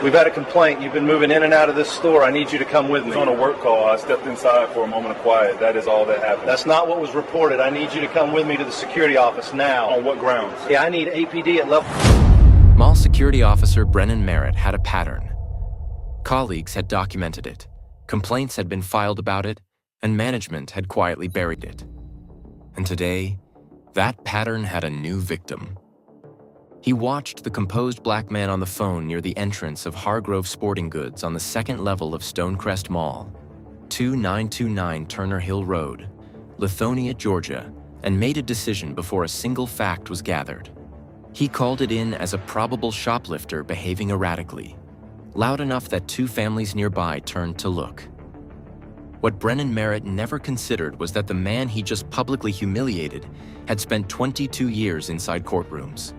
We've had a complaint. You've been moving in and out of this store. I need you to come with I me. was on a work call. I stepped inside for a moment of quiet. That is all that happened. That's not what was reported. I need you to come with me to the security office now. On what grounds? Yeah, I need APD at level... Mall security officer Brennan Merritt had a pattern. Colleagues had documented it, complaints had been filed about it, and management had quietly buried it. And today, that pattern had a new victim. He watched the composed black man on the phone near the entrance of Hargrove Sporting Goods on the second level of Stonecrest Mall, 2929 Turner Hill Road, Lithonia, Georgia, and made a decision before a single fact was gathered. He called it in as a probable shoplifter behaving erratically, loud enough that two families nearby turned to look. What Brennan Merritt never considered was that the man he just publicly humiliated had spent 22 years inside courtrooms,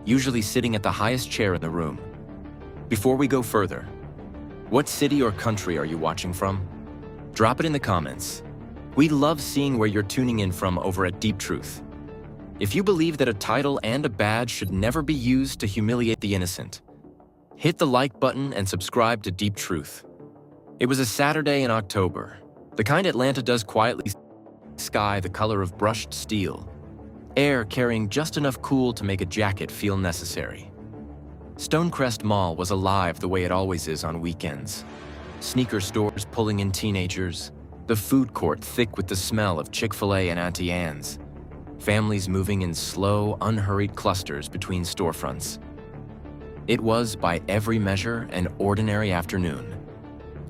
usually sitting at the highest chair in the room. Before we go further, what city or country are you watching from? Drop it in the comments. We love seeing where you're tuning in from over at Deep Truth. If you believe that a title and a badge should never be used to humiliate the innocent, hit the like button and subscribe to Deep Truth. It was a Saturday in October, the kind Atlanta does quietly. Sky the color of brushed steel, air carrying just enough cool to make a jacket feel necessary. Stonecrest Mall was alive the way it always is on weekends. Sneaker stores pulling in teenagers, the food court thick with the smell of Chick-fil-A and Auntie Anne's, families moving in slow, unhurried clusters between storefronts. It was, by every measure, an ordinary afternoon.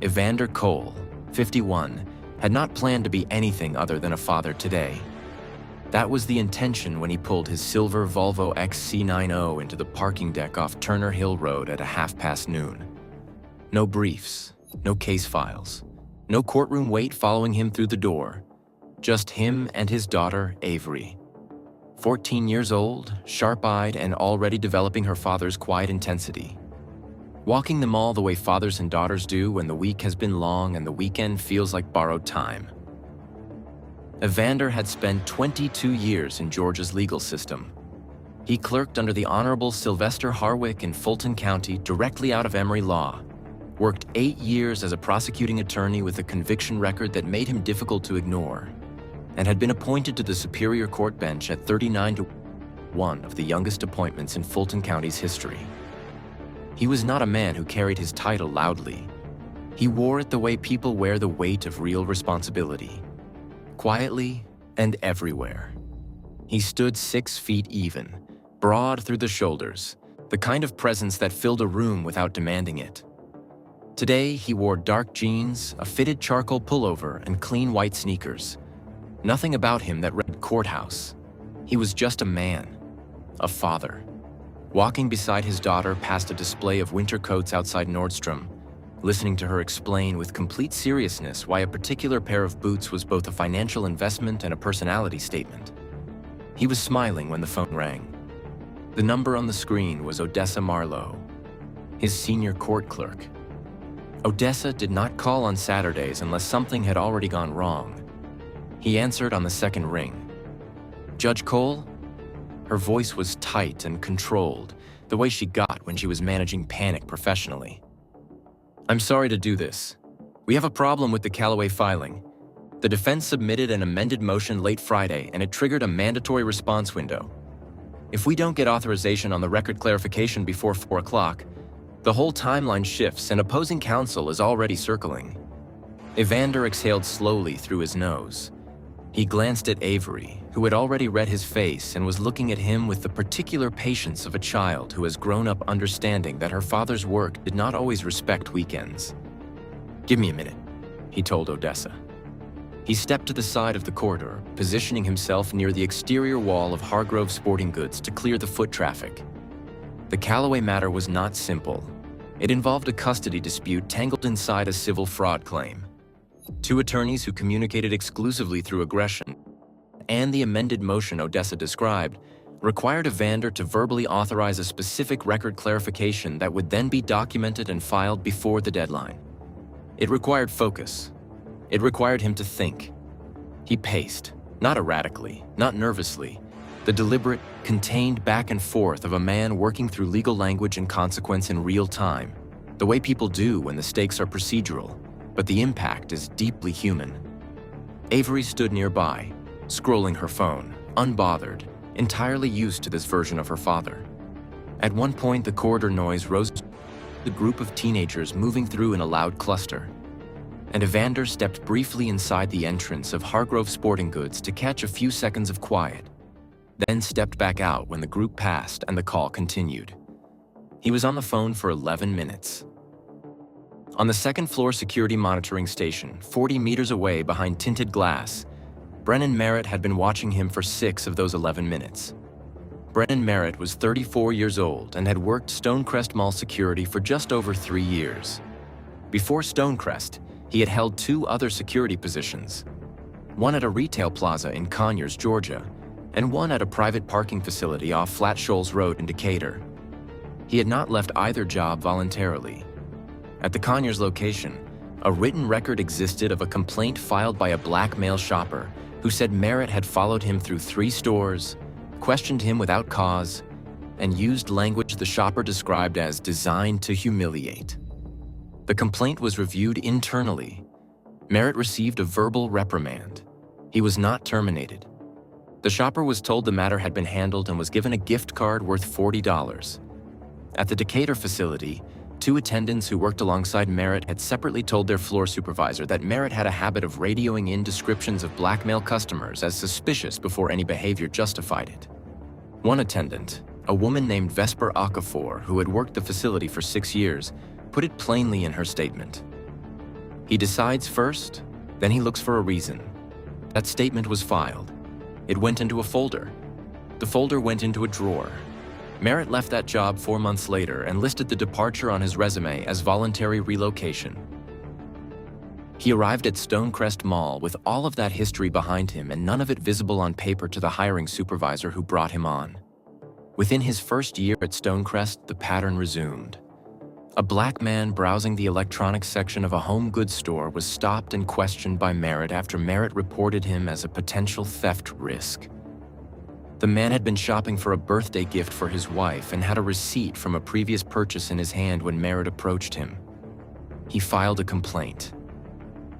Evander Cole, 51, had not planned to be anything other than a father today. That was the intention when he pulled his silver Volvo XC90 into the parking deck off Turner Hill Road at noon. No briefs, no case files, no courtroom wait following him through the door. Just him and his daughter, Avery. 14 years old, sharp-eyed, and already developing her father's quiet intensity. Walking the mall the way fathers and daughters do when the week has been long and the weekend feels like borrowed time. Evander had spent 22 years in Georgia's legal system. He clerked under the Honorable Sylvester Harwick in Fulton County directly out of Emory Law, worked 8 years as a prosecuting attorney with a conviction record that made him difficult to ignore, and had been appointed to the Superior Court bench at 39-1, of the youngest appointments in Fulton County's history. He was not a man who carried his title loudly. He wore it the way people wear the weight of real responsibility, quietly and everywhere. He stood 6 feet even, broad through the shoulders, the kind of presence that filled a room without demanding it. Today, he wore dark jeans, a fitted charcoal pullover, and clean white sneakers. Nothing about him that read courthouse. He was just a man, a father, walking beside his daughter past a display of winter coats outside Nordstrom, listening to her explain with complete seriousness why a particular pair of boots was both a financial investment and a personality statement. He was smiling when the phone rang. The number on the screen was Odessa Marlowe, his senior court clerk. Odessa did not call on Saturdays unless something had already gone wrong. He answered on the second ring. Judge Cole? Her voice was tight and controlled, the way she got when she was managing panic professionally. I'm sorry to do this. We have a problem with the Callaway filing. The defense submitted an amended motion late Friday, and it triggered a mandatory response window. If we don't get authorization on the record clarification before 4 o'clock, the whole timeline shifts and opposing counsel is already circling. Evander exhaled slowly through his nose. He glanced at Avery, who had already read his face and was looking at him with the particular patience of a child who has grown up understanding that her father's work did not always respect weekends. Give me a minute, he told Odessa. He stepped to the side of the corridor, positioning himself near the exterior wall of Hargrove Sporting Goods to clear the foot traffic. The Callaway matter was not simple. It involved a custody dispute tangled inside a civil fraud claim. 2 attorneys who communicated exclusively through aggression, and the amended motion Odessa described, required Evander to verbally authorize a specific record clarification that would then be documented and filed before the deadline. It required focus. It required him to think. He paced, not erratically, not nervously, the deliberate, contained back and forth of a man working through legal language and consequence in real time, the way people do when the stakes are procedural, but the impact is deeply human. Avery stood nearby, scrolling her phone, unbothered, entirely used to this version of her father. At one point, the corridor noise rose to a group of teenagers moving through in a loud cluster, and Evander stepped briefly inside the entrance of Hargrove Sporting Goods to catch a few seconds of quiet, then stepped back out when the group passed and the call continued. He was on the phone for 11 minutes. On the second-floor security monitoring station, 40 meters away behind tinted glass, Brennan Merritt had been watching him for 6 of those 11 minutes. Brennan Merritt was 34 years old and had worked Stonecrest Mall security for just over 3 years. Before Stonecrest, he had held 2 other security positions, one at a retail plaza in Conyers, Georgia, and one at a private parking facility off Flat Shoals Road in Decatur. He had not left either job voluntarily. At the Conyers location, a written record existed of a complaint filed by a black male shopper who said Merritt had followed him through 3 stores, questioned him without cause, and used language the shopper described as designed to humiliate. The complaint was reviewed internally. Merritt received a verbal reprimand. He was not terminated. The shopper was told the matter had been handled and was given a gift card worth $40. At the Decatur facility, 2 attendants who worked alongside Merritt had separately told their floor supervisor that Merritt had a habit of radioing in descriptions of black male customers as suspicious before any behavior justified it. One attendant, a woman named Vesper Okafor, who had worked the facility for 6 years, put it plainly in her statement. He decides first, then he looks for a reason. That statement was filed. It went into a folder. The folder went into a drawer. Merritt left that job 4 months later and listed the departure on his resume as voluntary relocation. He arrived at Stonecrest Mall with all of that history behind him and none of it visible on paper to the hiring supervisor who brought him on. Within his first year at Stonecrest, the pattern resumed. A black man browsing the electronics section of a home goods store was stopped and questioned by Merritt after Merritt reported him as a potential theft risk. The man had been shopping for a birthday gift for his wife and had a receipt from a previous purchase in his hand when Merritt approached him. He filed a complaint.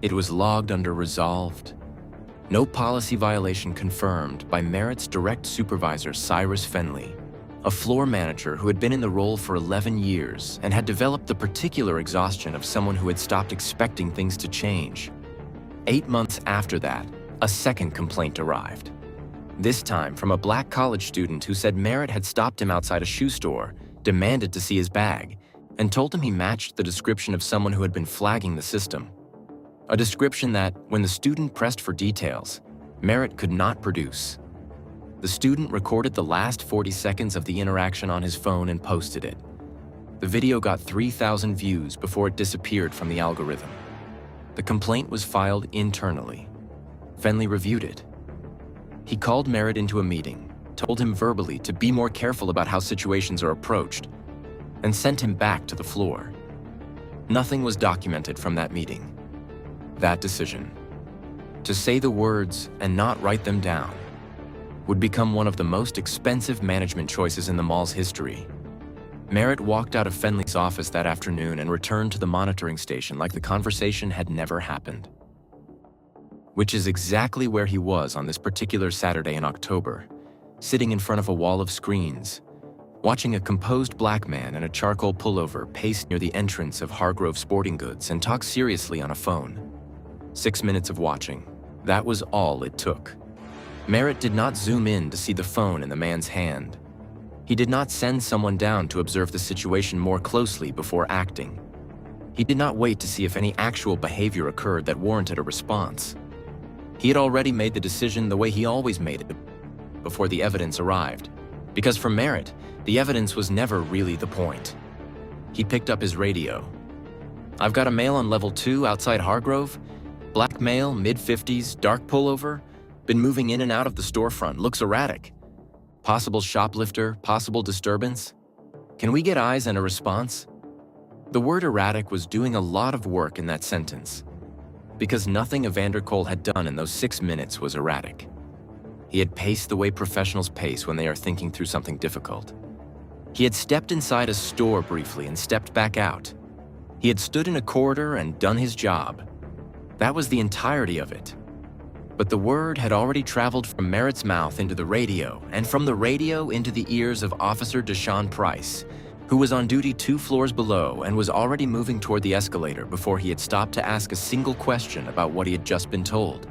It was logged under resolved. No policy violation confirmed by Merritt's direct supervisor, Cyrus Fenley, a floor manager who had been in the role for 11 years and had developed the particular exhaustion of someone who had stopped expecting things to change. 8 months after that, a second complaint arrived. This time from a black college student who said Merritt had stopped him outside a shoe store, demanded to see his bag, and told him he matched the description of someone who had been flagging the system. A description that, when the student pressed for details, Merritt could not produce. The student recorded the last 40 seconds of the interaction on his phone and posted it. The video got 3,000 views before it disappeared from the algorithm. The complaint was filed internally. Fenley reviewed it. He called Merritt into a meeting, told him verbally to be more careful about how situations are approached, and sent him back to the floor. Nothing was documented from that meeting. That decision, to say the words and not write them down, would become one of the most expensive management choices in the mall's history. Merritt walked out of Fenley's office that afternoon and returned to the monitoring station like the conversation had never happened. Which is exactly where he was on this particular Saturday in October, sitting in front of a wall of screens, watching a composed black man in a charcoal pullover pace near the entrance of Hargrove Sporting Goods and talk seriously on a phone. 6 minutes of watching. That was all it took. Merritt did not zoom in to see the phone in the man's hand. He did not send someone down to observe the situation more closely before acting. He did not wait to see if any actual behavior occurred that warranted a response. He had already made the decision the way he always made it, before the evidence arrived. Because for Merritt, the evidence was never really the point. He picked up his radio. "I've got a male on level 2 outside Hargrove. Black male, mid-50s, dark pullover. Been moving in and out of the storefront, looks erratic. Possible shoplifter, possible disturbance. Can we get eyes and a response?" The word erratic was doing a lot of work in that sentence, because nothing Evander Cole had done in those 6 minutes was erratic. He had paced the way professionals pace when they are thinking through something difficult. He had stepped inside a store briefly and stepped back out. He had stood in a corridor and done his job. That was the entirety of it. But the word had already traveled from Merritt's mouth into the radio, and from the radio into the ears of Officer Deshaun Price, who was on duty 2 floors below and was already moving toward the escalator before he had stopped to ask a single question about what he had just been told.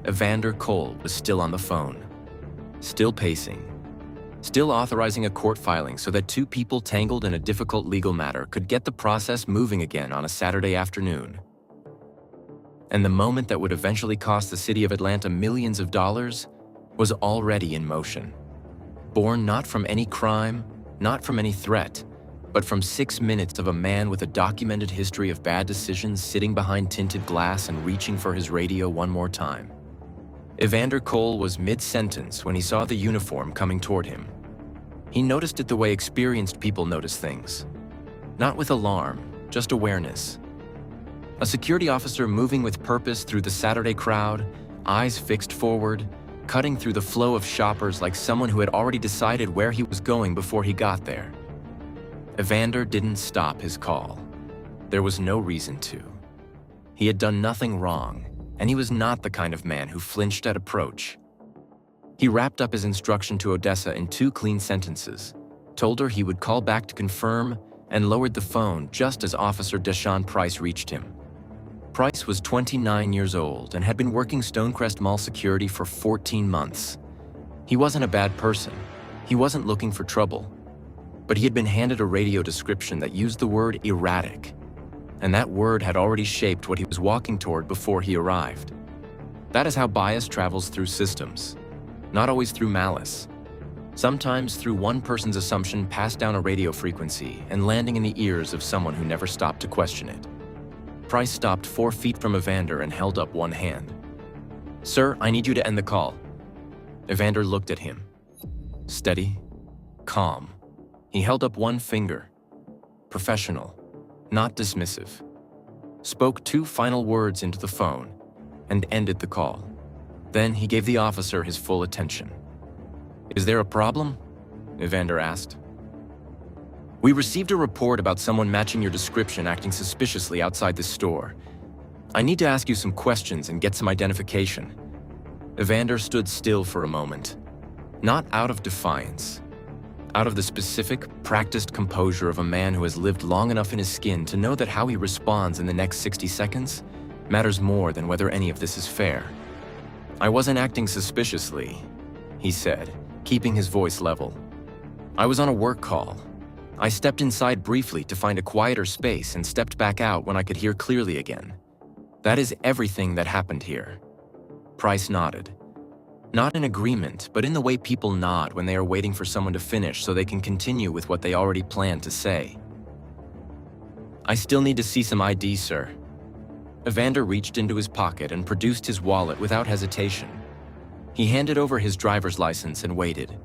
Evander Cole was still on the phone, still pacing, still authorizing a court filing so that 2 people tangled in a difficult legal matter could get the process moving again on a Saturday afternoon. And the moment that would eventually cost the city of Atlanta millions of dollars was already in motion. Born not from any crime, not from any threat, but from 6 minutes of a man with a documented history of bad decisions sitting behind tinted glass and reaching for his radio one more time. Evander Cole was mid-sentence when he saw the uniform coming toward him. He noticed it the way experienced people notice things. Not with alarm, just awareness. A security officer moving with purpose through the Saturday crowd, eyes fixed forward, cutting through the flow of shoppers like someone who had already decided where he was going before he got there. Evander didn't stop his call. There was no reason to. He had done nothing wrong, and he was not the kind of man who flinched at approach. He wrapped up his instruction to Odessa in 2 clean sentences, told her he would call back to confirm, and lowered the phone just as Officer Deshaun Price reached him. Price was 29 years old and had been working Stonecrest Mall security for 14 months. He wasn't a bad person. He wasn't looking for trouble. But he had been handed a radio description that used the word erratic, and that word had already shaped what he was walking toward before he arrived. That is how bias travels through systems, not always through malice. Sometimes through one person's assumption passed down a radio frequency and landing in the ears of someone who never stopped to question it. Price stopped 4 feet from Evander and held up one hand. "Sir, I need you to end the call." Evander looked at him. Steady, calm. He held up one finger. Professional, not dismissive. Spoke 2 final words into the phone and ended the call. Then he gave the officer his full attention. "Is there a problem?" Evander asked. "We received a report about someone matching your description acting suspiciously outside this store. I need to ask you some questions and get some identification." Evander stood still for a moment, not out of defiance, out of the specific, practiced composure of a man who has lived long enough in his skin to know that how he responds in the next 60 seconds matters more than whether any of this is fair. "I wasn't acting suspiciously," he said, keeping his voice level. "I was on a work call. I stepped inside briefly to find a quieter space and stepped back out when I could hear clearly again. That is everything that happened here." Price nodded. Not in agreement, but in the way people nod when they are waiting for someone to finish so they can continue with what they already planned to say. "I still need to see some ID, sir." Evander reached into his pocket and produced his wallet without hesitation. He handed over his driver's license and waited.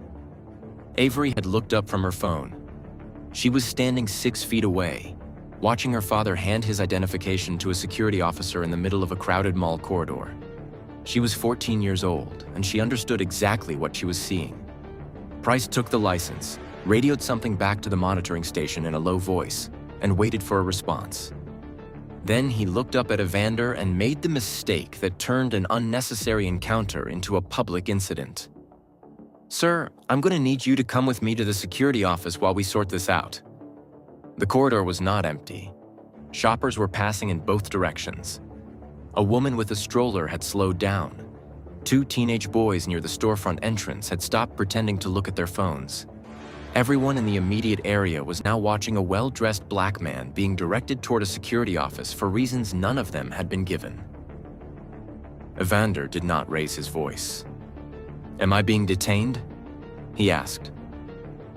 Avery had looked up from her phone. She was standing 6 feet away, watching her father hand his identification to a security officer in the middle of a crowded mall corridor. She was 14 years old, and she understood exactly what she was seeing. Price took the license, radioed something back to the monitoring station in a low voice, and waited for a response. Then he looked up at Evander and made the mistake that turned an unnecessary encounter into a public incident. "Sir, I'm going to need you to come with me to the security office while we sort this out." The corridor was not empty. Shoppers were passing in both directions. A woman with a stroller had slowed down. 2 teenage boys near the storefront entrance had stopped pretending to look at their phones. Everyone in the immediate area was now watching a well-dressed black man being directed toward a security office for reasons none of them had been given. Evander did not raise his voice. "Am I being detained?" he asked.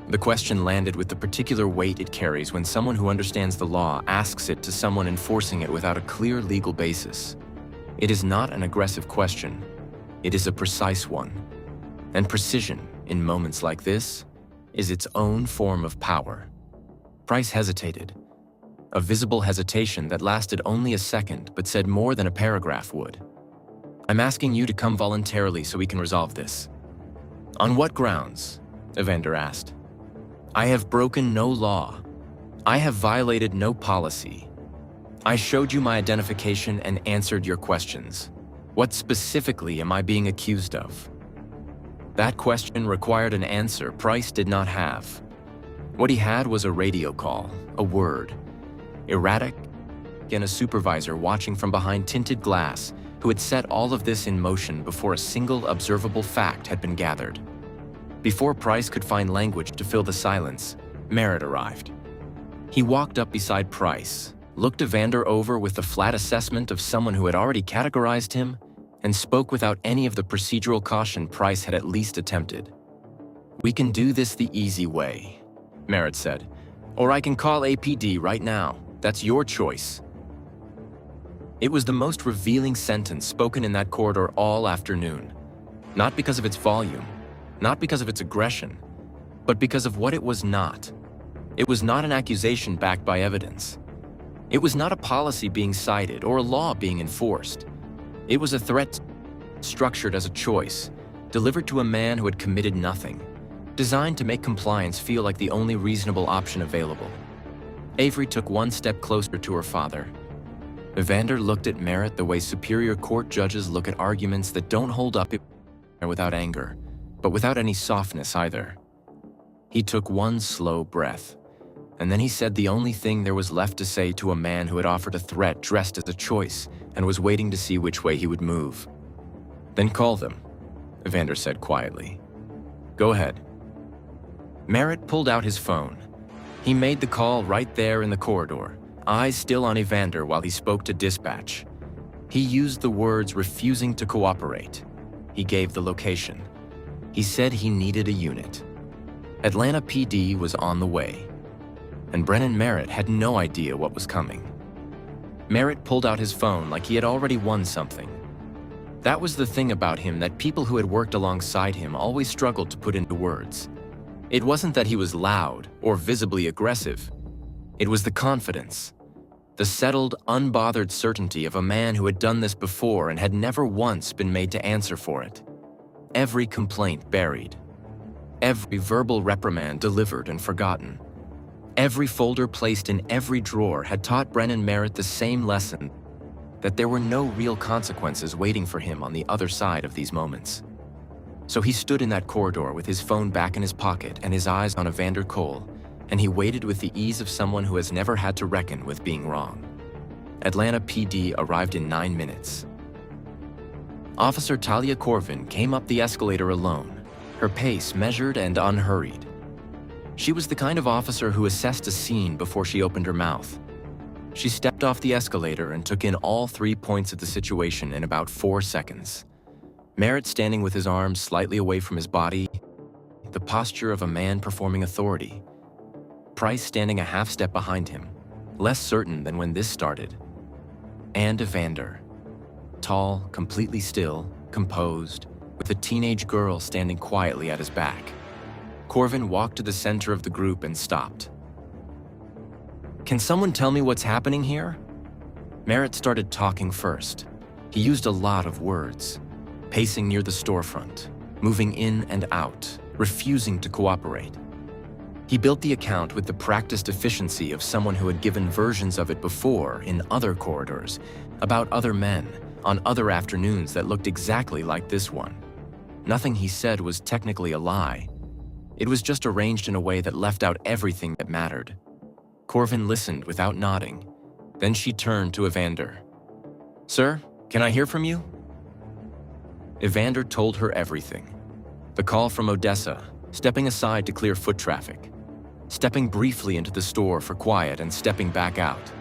The question landed with the particular weight it carries when someone who understands the law asks it to someone enforcing it without a clear legal basis. It is not an aggressive question. It is a precise one. And precision, in moments like this, is its own form of power. Price hesitated. A visible hesitation that lasted only a second but said more than a paragraph would. "I'm asking you to come voluntarily so we can resolve this." "On what grounds?" Evander asked. "I have broken no law. I have violated no policy. I showed you my identification and answered your questions. What specifically am I being accused of? That question required an answer Price did not have. What he had was a radio call, a word, erratic, and a supervisor watching from behind tinted glass who had set all of this in motion before a single observable fact had been gathered. Before Price could find language to fill the silence, Merritt arrived. He walked up beside Price, looked Evander over with the flat assessment of someone who had already categorized him, and spoke without any of the procedural caution Price had at least attempted. "We can do this the easy way," Merritt said, "or I can call APD right now. That's your choice." It was the most revealing sentence spoken in that corridor all afternoon, not because of its volume, not because of its aggression, but because of what it was not. It was not an accusation backed by evidence. It was not a policy being cited or a law being enforced. It was a threat structured as a choice, delivered to a man who had committed nothing, designed to make compliance feel like the only reasonable option available. Avery took one step closer to her father. Evander looked at Merritt the way Superior Court judges look at arguments that don't hold up without anger, but without any softness either. He took one slow breath, and then he said the only thing there was left to say to a man who had offered a threat dressed as a choice and was waiting to see which way he would move. "Then call them," Evander said quietly. "Go ahead." Merritt pulled out his phone. He made the call right there in the corridor, eyes still on Evander while he spoke to dispatch. He used the words refusing to cooperate. He gave the location. He said he needed a unit. Atlanta PD was on the way, and Brennan Merritt had no idea what was coming. Merritt pulled out his phone like he had already won something. That was the thing about him that people who had worked alongside him always struggled to put into words. It wasn't that he was loud or visibly aggressive. It was the confidence, the settled, unbothered certainty of a man who had done this before and had never once been made to answer for it. Every complaint buried. Every verbal reprimand delivered and forgotten. Every folder placed in every drawer had taught Brennan Merritt the same lesson, that there were no real consequences waiting for him on the other side of these moments. So he stood in that corridor with his phone back in his pocket and his eyes on Evander Cole, and he waited with the ease of someone who has never had to reckon with being wrong. Atlanta PD arrived in 9 minutes. Officer Talia Corvin came up the escalator alone, her pace measured and unhurried. She was the kind of officer who assessed a scene before she opened her mouth. She stepped off the escalator and took in all 3 points of the situation in about 4 seconds. Merritt standing with his arms slightly away from his body, the posture of a man performing authority. Price standing a half step behind him, less certain than when this started. And Evander, tall, completely still, composed, with a teenage girl standing quietly at his back. Corvin walked to the center of the group and stopped. "Can someone tell me what's happening here?" Merritt started talking first. He used a lot of words, pacing near the storefront, moving in and out, refusing to cooperate. He built the account with the practiced efficiency of someone who had given versions of it before in other corridors, about other men, on other afternoons that looked exactly like this one. Nothing he said was technically a lie. It was just arranged in a way that left out everything that mattered. Corvin listened without nodding. Then she turned to Evander. "Sir, can I hear from you?" Evander told her everything. The call from Odessa, stepping aside to clear foot traffic, stepping briefly into the store for quiet and stepping back out,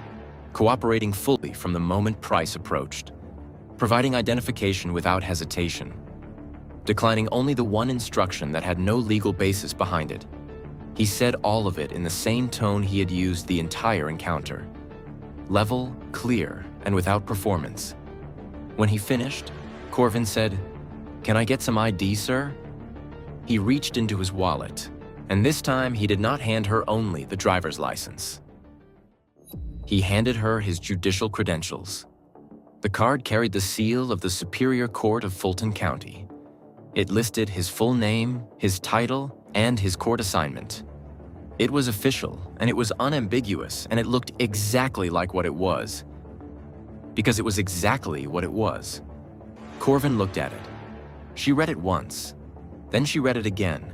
cooperating fully from the moment Price approached, providing identification without hesitation, declining only the one instruction that had no legal basis behind it. He said all of it in the same tone he had used the entire encounter. Level, clear, and without performance. When he finished, Corvin said, "Can I get some ID, sir?" He reached into his wallet, and this time he did not hand her only the driver's license. He handed her his judicial credentials. The card carried the seal of the Superior Court of Fulton County. It listed his full name, his title, and his court assignment. It was official, and it was unambiguous, and it looked exactly like what it was, because it was exactly what it was. Corvin looked at it. She read it once, then she read it again.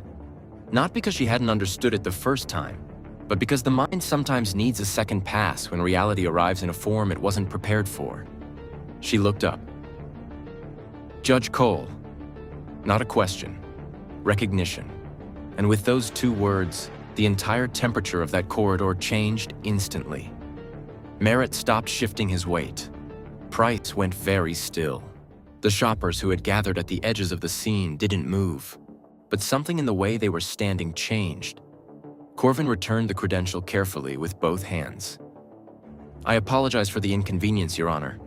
Not because she hadn't understood it the first time, but because the mind sometimes needs a second pass when reality arrives in a form it wasn't prepared for. She looked up. Judge Cole. Not a question, recognition. And with those two words, the entire temperature of that corridor changed instantly. Merritt stopped shifting his weight. Price went very still. The shoppers who had gathered at the edges of the scene didn't move, but something in the way they were standing changed. Corvin returned the credential carefully with both hands. I apologize for the inconvenience, Your Honor.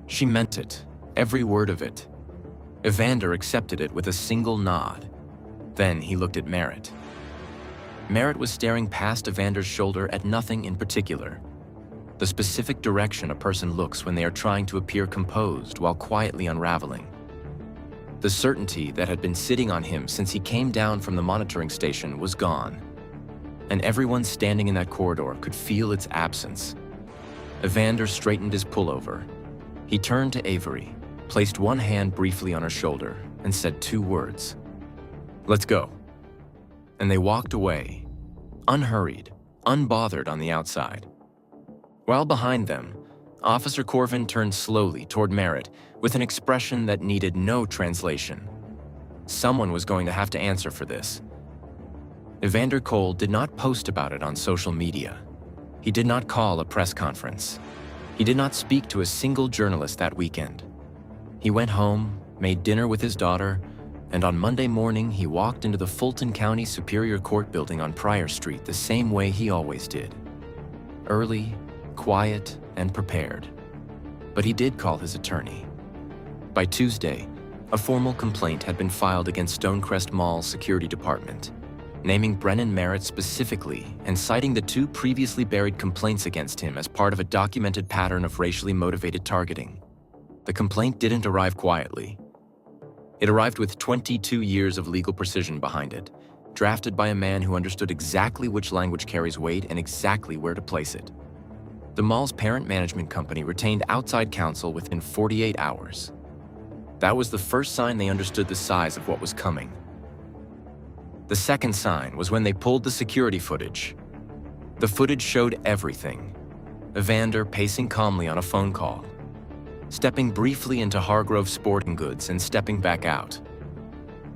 She meant it, every word of it. Evander accepted it with a single nod. Then he looked at Merritt. Merritt was staring past Evander's shoulder at nothing in particular. The specific direction a person looks when they are trying to appear composed while quietly unraveling. The certainty that had been sitting on him since he came down from the monitoring station was gone, and everyone standing in that corridor could feel its absence. Evander straightened his pullover. He turned to Avery, placed one hand briefly on her shoulder, and said two words. Let's go. And they walked away, unhurried, unbothered on the outside. While behind them, Officer Corvin turned slowly toward Merritt with an expression that needed no translation. Someone was going to have to answer for this. Evander Cole did not post about it on social media. He did not call a press conference. He did not speak to a single journalist that weekend. He went home, made dinner with his daughter, and on Monday morning he walked into the Fulton County Superior Court building on Pryor Street the same way he always did. Early, quiet, and prepared. But he did call his attorney. By Tuesday, a formal complaint had been filed against Stonecrest Mall's security department, naming Brennan Merritt specifically and citing the two previously buried complaints against him as part of a documented pattern of racially motivated targeting. The complaint didn't arrive quietly. It arrived with 22 years of legal precision behind it, drafted by a man who understood exactly which language carries weight and exactly where to place it. The mall's parent management company retained outside counsel within 48 hours. That was the first sign they understood the size of what was coming. The second sign was when they pulled the security footage. The footage showed everything. Evander pacing calmly on a phone call, stepping briefly into Hargrove Sporting Goods and stepping back out.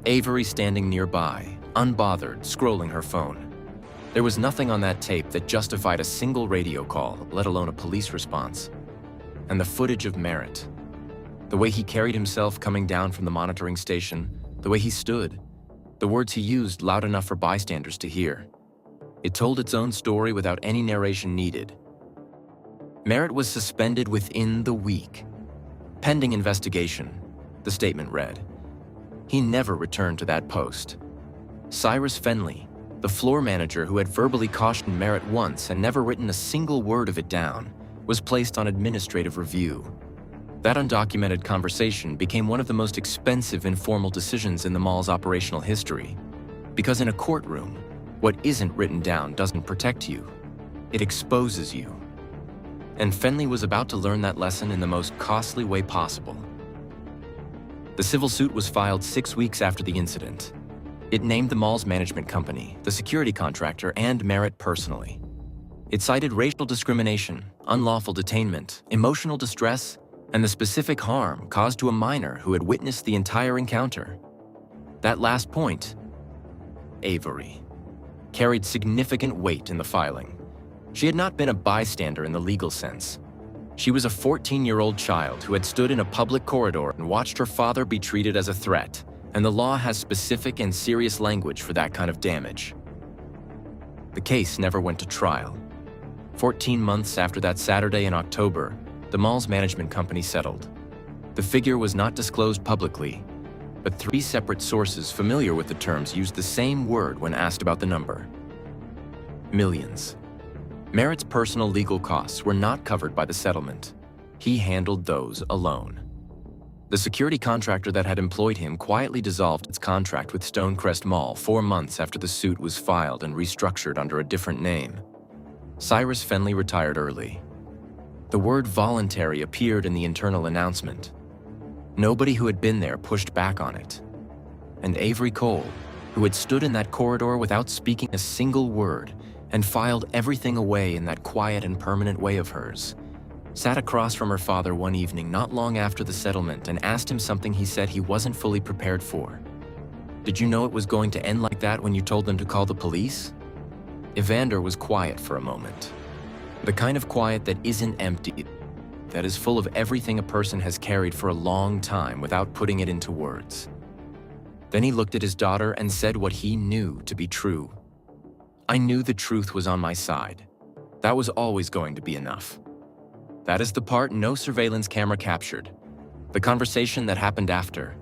Avery standing nearby, unbothered, scrolling her phone. There was nothing on that tape that justified a single radio call, let alone a police response. And the footage of Merritt. The way he carried himself coming down from the monitoring station, the way he stood, the words he used loud enough for bystanders to hear. It told its own story without any narration needed. Merritt was suspended within the week. Pending investigation, the statement read. He never returned to that post. Cyrus Fenley, the floor manager who had verbally cautioned Merritt once and never written a single word of it down, was placed on administrative review. That undocumented conversation became one of the most expensive informal decisions in the mall's operational history. Because in a courtroom, what isn't written down doesn't protect you. It exposes you. And Fenley was about to learn that lesson in the most costly way possible. The civil suit was filed 6 weeks after the incident. It named the mall's management company, the security contractor, and Merritt personally. It cited racial discrimination, unlawful detainment, emotional distress, and the specific harm caused to a minor who had witnessed the entire encounter. That last point, Avery, carried significant weight in the filing. She had not been a bystander in the legal sense. She was a 14-year-old child who had stood in a public corridor and watched her father be treated as a threat, and the law has specific and serious language for that kind of damage. The case never went to trial. 14 months after that Saturday in October, the mall's management company settled. The figure was not disclosed publicly, but 3 separate sources familiar with the terms used the same word when asked about the number. Millions. Merritt's personal legal costs were not covered by the settlement. He handled those alone. The security contractor that had employed him quietly dissolved its contract with Stonecrest Mall 4 months after the suit was filed and restructured under a different name. Cyrus Fenley retired early. The word voluntary appeared in the internal announcement. Nobody who had been there pushed back on it. And Avery Cole, who had stood in that corridor without speaking a single word and filed everything away in that quiet and permanent way of hers, sat across from her father one evening not long after the settlement and asked him something he said he wasn't fully prepared for. "Did you know it was going to end like that when you told them to call the police?" Evander was quiet for a moment. The kind of quiet that isn't empty, that is full of everything a person has carried for a long time without putting it into words. Then he looked at his daughter and said what he knew to be true. "I knew the truth was on my side. That was always going to be enough." That is the part no surveillance camera captured. The conversation that happened after.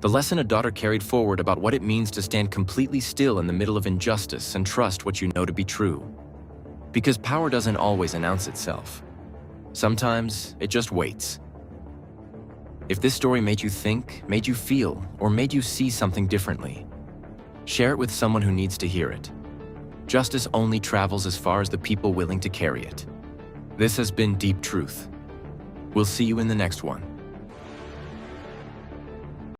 The lesson a daughter carried forward about what it means to stand completely still in the middle of injustice and trust what you know to be true. Because power doesn't always announce itself. Sometimes it just waits. If this story made you think, made you feel, or made you see something differently, share it with someone who needs to hear it. Justice only travels as far as the people willing to carry it. This has been Deep Truth. We'll see you in the next one.